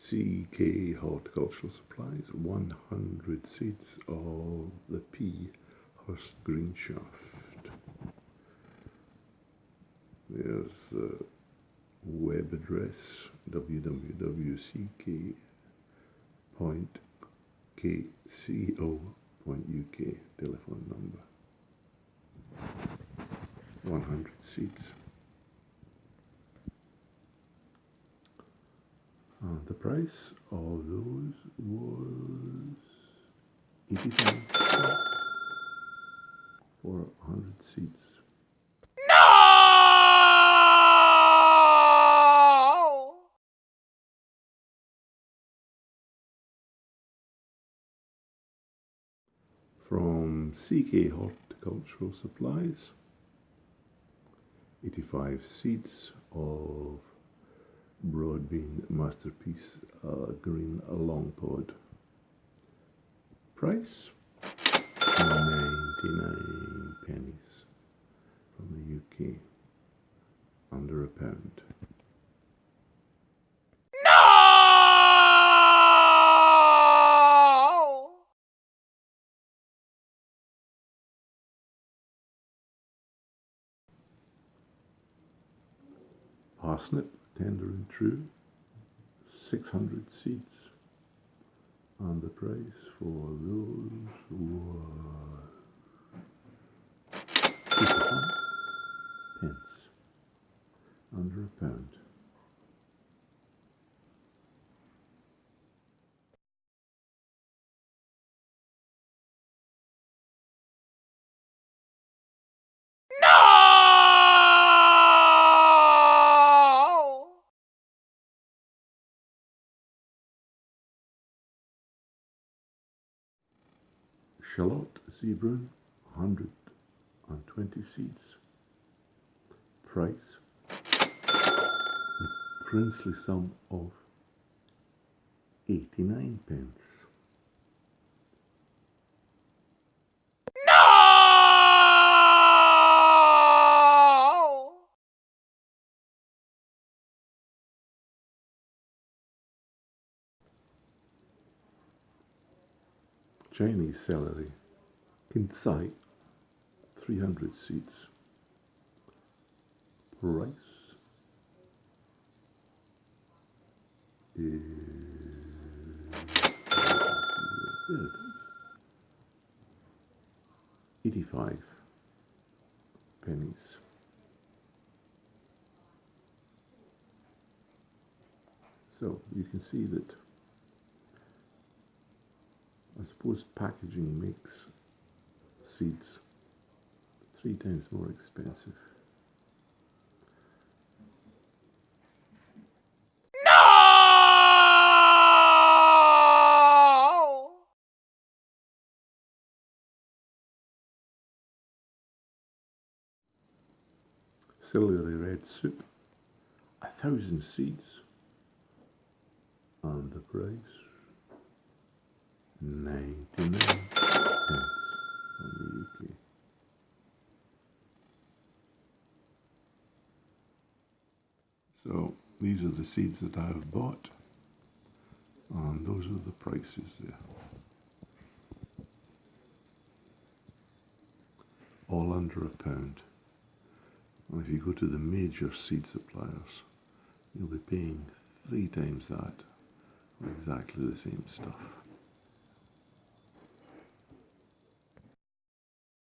CK Horticultural Supplies, 100 seeds of the pea Hurst green shaft. There's the web address, www.ck.kco.uk, telephone number. 100 seeds. And the price of those was 85 for 100 seeds. No! From CK Horticultural Supplies, 85 seeds of broad bean masterpiece green long pod. Price 99 pennies from the UK, under £1. No! Parsnip, tender and true, 600 seeds, and the price for those was 55 pence, under £1. Shallot Zebrun, 120 seeds. Price, the princely sum of 89 pence. No! Chinese celery, Kinsai, 300 seeds. Price is 85 pennies. So you can see that I suppose packaging makes seeds 3 times more expensive. No! Celery red soup, 1,000 seeds, and the price 99 pence from the UK. So these are the seeds that I have bought, and those are the prices there. All under £1. And if you go to the major seed suppliers, you'll be paying 3 times that for exactly the same stuff.